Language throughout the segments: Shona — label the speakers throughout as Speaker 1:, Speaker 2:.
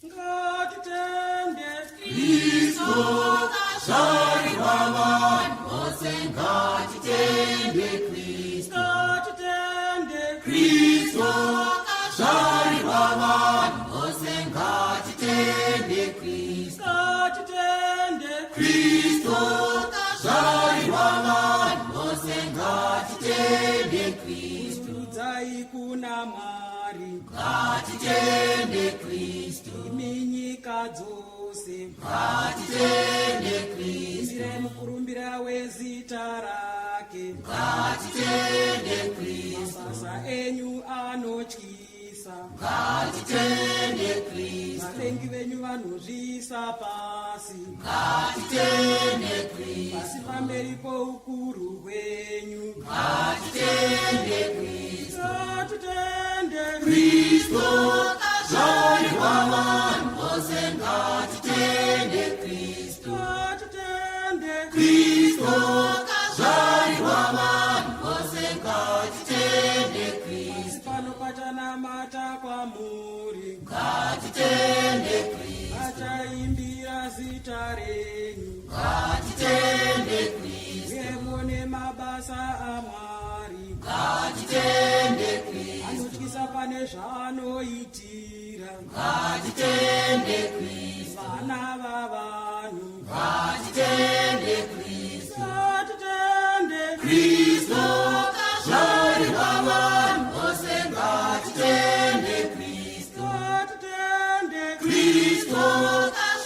Speaker 1: Ngatitende
Speaker 2: Kristo shari wawan ose ngatitende Kristo.
Speaker 1: ngatitende
Speaker 2: Kristo shari wawan ose ngatitende Kristo.
Speaker 1: ngatitende
Speaker 2: Kristo shari wawan ose ngatitende Kristo.
Speaker 1: Tudzai kuna Mwari
Speaker 2: Ngatitende Kristo.
Speaker 1: iminyika dzose
Speaker 2: Ngatitende Kristo.
Speaker 1: imbire mukurumbira wezita rake
Speaker 2: Ngatitende Kristo.
Speaker 1: mabasa enyu anotyisa
Speaker 2: Ngatitende Kristo.
Speaker 1: vavengi venyu vanozviisa pasi
Speaker 2: Ngatitende Kristo.
Speaker 1: pasi pamberi poukuru hwenyu
Speaker 2: Ngatitende Kristo.
Speaker 1: ngatitende
Speaker 2: Kristo shari wawan ose ngatitende Kristo.
Speaker 1: ngatitende
Speaker 2: Kristo shari wawan ose ngatitende Kristo.
Speaker 1: pano pachanamata kwamuri
Speaker 2: Ngatitende Kristo.
Speaker 1: vachaimbira zita renyu
Speaker 2: Ngatitende Kristo.
Speaker 1: yemone mabasa aMwari
Speaker 2: Ngatitende Kristo.
Speaker 1: anotyisa pane zvaanoitira
Speaker 2: Ngatitende Kristo.
Speaker 1: vana vavanhu
Speaker 2: Ngatitende Kristo.
Speaker 1: ngatitende
Speaker 2: Kristo shari wawan ose ngatitende Kristo.
Speaker 1: ngatitende
Speaker 2: Kristo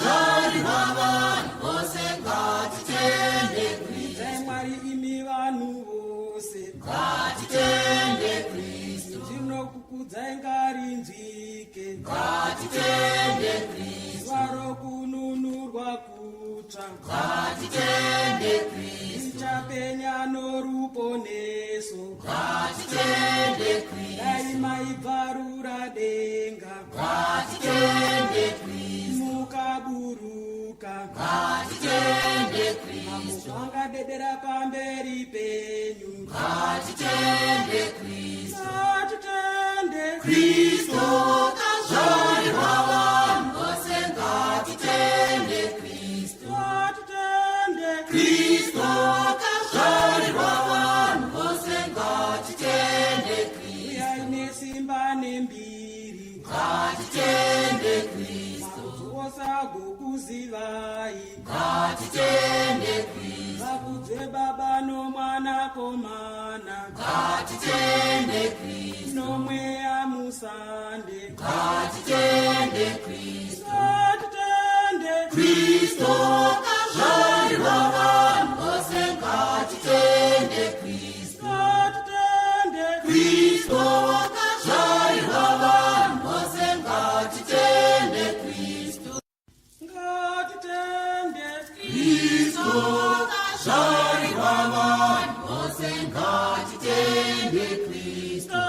Speaker 2: shari wawan ose ngatitende Kristo.
Speaker 1: zaimwari imi vanhu vose
Speaker 2: Ngatitende Kristo.
Speaker 1: zvinokukudzai ngarinzwike
Speaker 2: Ngatitende Kristo.
Speaker 1: zuva rokununurwa kutsva
Speaker 2: Ngatitende Kristo.
Speaker 1: richapenya noruponeso
Speaker 2: Ngatitende Kristo.
Speaker 1: dai maibvarura denga
Speaker 2: Ngatitende Kristo.
Speaker 1: mukaburuka
Speaker 2: Ngatitende Kristo.
Speaker 1: zvangadedera pamberi penyu
Speaker 2: Ngatitende Kristo.
Speaker 1: ngatitende
Speaker 2: Kristo shari wawan ose ngatitende Kristo.
Speaker 1: ngatitende
Speaker 2: Kristo shari wawan ose ngatitende Kristo.
Speaker 1: uyai nesimba nembiri
Speaker 2: Ngatitende Kristo.
Speaker 1: marudzi ose agokuzivai
Speaker 2: Ngatitende Kristo.
Speaker 1: vakudzwe baba nomwanakomana
Speaker 2: Ngatitende Kristo.
Speaker 1: nomweya musande
Speaker 2: Ngatitende Kristo.
Speaker 1: ngatitende
Speaker 2: Kristo shari wawan ose ngatitende Kristo.
Speaker 1: ngatitende
Speaker 2: Kristo shari wawan ose ngatitende Kristo.
Speaker 1: ngatitende
Speaker 2: Kristo shari wawan ose ngatitende Kristo.